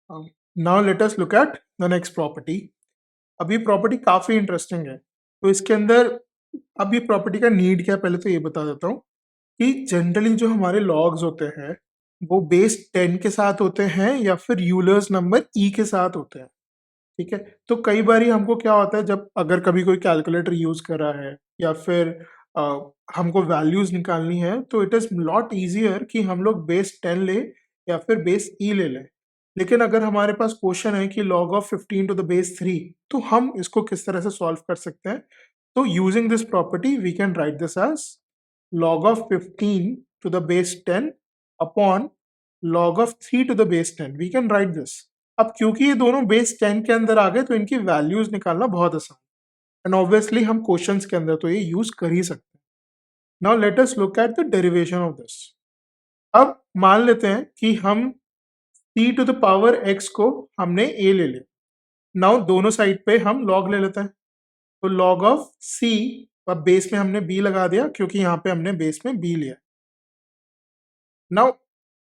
Now let us look at the next property. अब ये property काफ़ी इंटरेस्टिंग है। तो इसके अंदर अब ये प्रॉपर्टी का नीड क्या है पहले तो ये बता देता हूँ कि जनरली जो हमारे लॉग्स होते हैं वो बेस 10 के साथ होते हैं या फिर यूलर्स नंबर ई के साथ होते हैं। ठीक है, तो कई बार हमको क्या होता है जब अगर कभी कोई कैलकुलेटर यूज कर रहा है या फिर अ, हमको वैल्यूज निकालनी है तो इट इज लॉट इजियर कि हम लोग बेस 10 ले या फिर बेस ई ले लें। लेकिन अगर हमारे पास क्वेश्चन है कि log of 15 to the base 3, तो हम इसको किस तरह से सॉल्व कर सकते हैं? तो using this property we can write this as log of 15 to the base 10 upon log of 3 to the base 10। We can write this. अब क्योंकि ये दोनों बेस 10 के अंदर आ गए तो इनकी वैल्यूज निकालना बहुत आसान एंड ऑब्वियसली हम क्वेश्चंस के अंदर तो ये यूज कर ही सकते हैं। Now let us look at the derivation of this. अब मान लेते हैं कि हम c to the power x को हमने a ले लिया। नाउ दोनों साइड पे हम log ले लेते हैं। तो log ऑफ c, अब बेस में हमने b लगा दिया क्योंकि यहाँ पे हमने बेस में b लिया। Now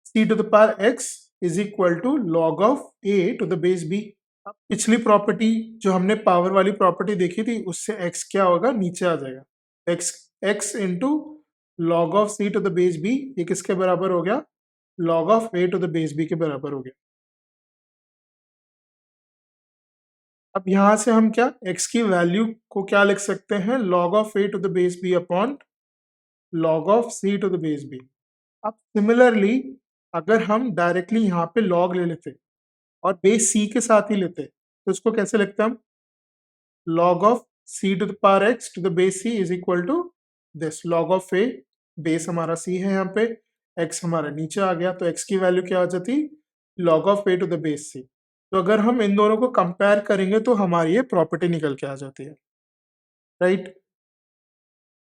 c to the power x is equal to log of a to the base b। अब पिछली प्रॉपर्टी जो हमने पावर वाली प्रॉपर्टी देखी थी उससे x क्या होगा, नीचे आ जाएगा। x into log of c to the base b, ये किसके बराबर हो गया? log of a to the base b के बराबर हो गया। अब यहां से हम क्या x की वैल्यू को क्या लिख सकते हैं? log of a to the base b upon log of c to the base b। अब सिमिलरली अगर हम डायरेक्टली यहाँ पे log ले लेते और बेस c के साथ ही लेते तो इसको कैसे लिखते हैं हम? log of c to the power x to the base c is equal to this log of a, base हमारा c है यहाँ पे, x हमारा नीचे आ गया तो x की वैल्यू क्या हो जाती? log of a to the base c। तो अगर हम इन दोनों को कंपेयर करेंगे तो हमारी ये प्रॉपर्टी निकल के आ जाती है, राइट।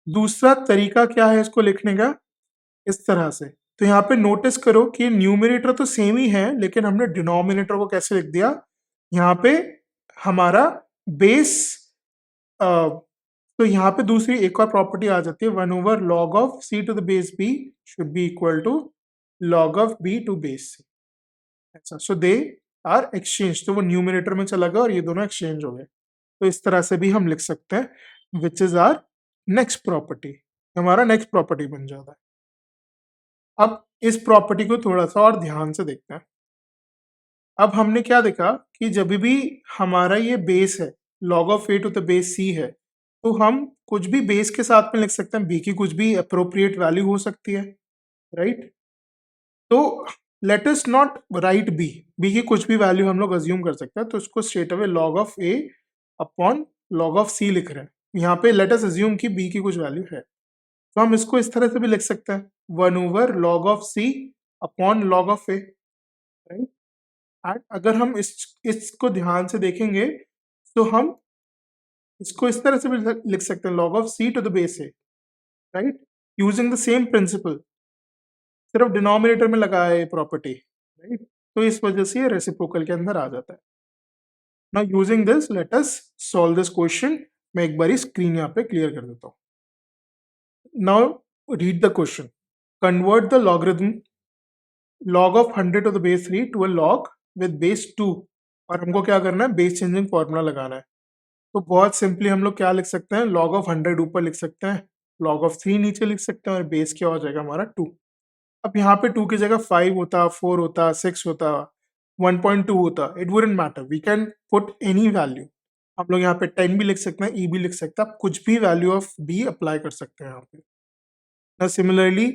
दूसरा तरीका क्या है इसको लिखने का? इस तरह से। तो यहाँ पे नोटिस करो कि न्यूमरेटर तो सेम ही है लेकिन हमने डिनोमिनेटर को कैसे लिख दिया? यहाँ पे हमारा बेस, तो यहाँ पे दूसरी एक और प्रॉपर्टी आ जाती है, 1 over log of c to the base b should be equal to log of b to base c। अच्छा, सो दे आर एक्सचेंज, तो वो न्यूमरेटर में चला गया और ये दोनों एक्सचेंज हो गए। तो इस तरह से भी हम लिख सकते हैं, which is our next property. हमारा नेक्स्ट प्रॉपर्टी बन जाता है। अब इस प्रॉपर्टी को थोड़ा सा और ध्यान से देखते हैं। अब हमने क्या देखा कि जब भी हमारा ये बेस है, log of a to the base c है, तो हम कुछ भी बेस के साथ में लिख सकते हैं, b की कुछ भी अप्रोप्रिएट वैल्यू हो सकती है, राइट। तो let us not right b की कुछ भी वैल्यू हम लोग अज्यूम कर सकते हैं, तो इसको straight away log of a upon log of c लिख रहे हैं। यहाँ पे लेट अस अज्यूम कि b की कुछ वैल्यू है, तो हम इसको इस तरह से भी लिख सकते हैं, 1 over log of c upon log of a, right. And अगर हम इसको ध्यान से देखेंगे तो हम इसको इस तरह से भी लिख सकते हैं, log of c to the base a, right, using the same principle, सिर्फ डिनोमिनेटर में लगाया है प्रॉपर्टी, राइट। तो इस वजह से ये रेसिप्रोकल के अंदर आ जाता है। Now using this let us solve this question. मैं एक बार स्क्रीन यहाँ पे क्लियर कर देता हूँ। Now read the question. Convert the logarithm log of 100 to the base 3 to a log with base 2, और हमको क्या करना है? बेस चेंजिंग फॉर्मूला लगाना है। तो बहुत सिंपली हम लोग क्या लिख सकते हैं? log ऑफ 100 ऊपर लिख सकते हैं, log ऑफ 3 नीचे लिख सकते हैं और बेस क्या हो जाएगा हमारा 2। अब यहाँ पे 2 की जगह 5 होता, 4 होता, 6 होता, 1.2 होता, it wouldn't matter, we can put any value. हम लोग यहाँ पे 10 भी लिख सकते हैं, ई भी लिख सकते हैं, आप कुछ भी वैल्यू ऑफ बी अप्लाई कर सकते हैं यहाँ पे। Similarly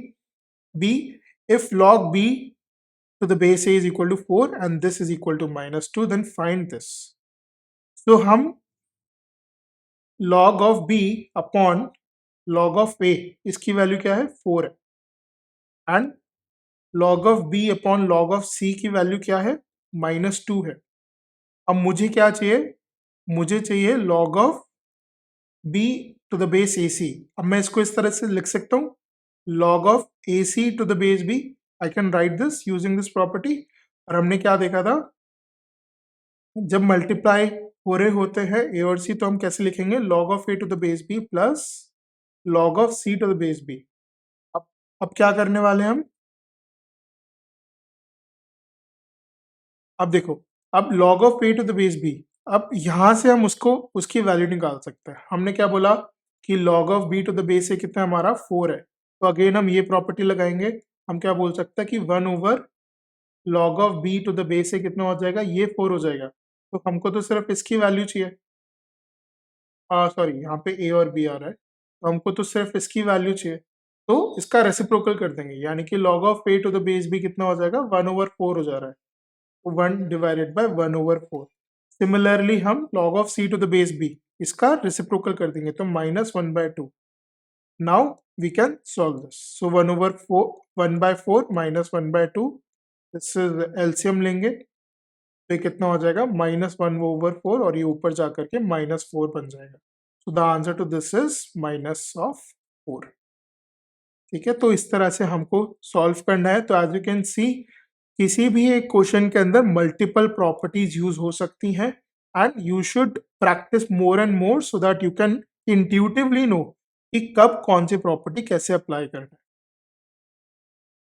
B, if log b to the base a is equal to 4 and this is equal to -2, then find this। तो हम log of b upon log of a, इसकी value क्या है? 4 है, and log of b upon log of c की value क्या है? -2 है। अब मुझे क्या चाहिए? मुझे चाहिए log of b to the base ac। अब मैं इसको इस तरह से लिख सकता हूँ, log of ac to the base b। I can write this using this property. और हमने क्या देखा था? जब मल्टीप्लाई हो रहे होते हैं ए और सी तो हम कैसे लिखेंगे? log of a to the base b plus log of c to the base b। अब अब क्या करने वाले हैं हम? अब देखो, अब log of a to the base b, अब यहां से हम उसको उसकी वैल्यू निकाल सकते हैं। हमने क्या बोला कि log of b to the base a कितना हमारा 4 है, तो अगेन हम ये प्रॉपर्टी लगाएंगे। हम क्या बोल सकते हैं कि 1 over log of b to the base a कितना हो जाएगा, ये 4 हो जाएगा। तो हमको तो सिर्फ इसकी वैल्यू चाहिए, सॉरी यहाँ पे a और b आ रहा है, तो हमको तो सिर्फ इसकी वैल्यू चाहिए, तो इसका रेसिप्रोकल कर देंगे, यानी कि log of a to the base b कितना हो जाएगा, 1/4 हो जा रहा है, तो 1 डिवाइडेड बाय 1/4। सिमिलरली हम log of c to the base b इसका रेसिप्रोकल कर देंगे, तो -1/2। Now we can solve this, so 1/4 1/4 -1/2, this is LCM लेंगे, तो ये कितना हो जाएगा, -1/4, और ये ऊपर जाकर के -4 बन जाएगा। So the answer to this is -4। ठीक है, तो इस तरह से हमको सॉल्व करना है। तो एज यू कैन सी, किसी भी एक क्वेश्चन के अंदर मल्टीपल प्रॉपर्टीज यूज हो सकती हैं, and you should practice more and more so that you can intuitively know कि कब कौन सी प्रॉपर्टी कैसे अप्लाई करना है।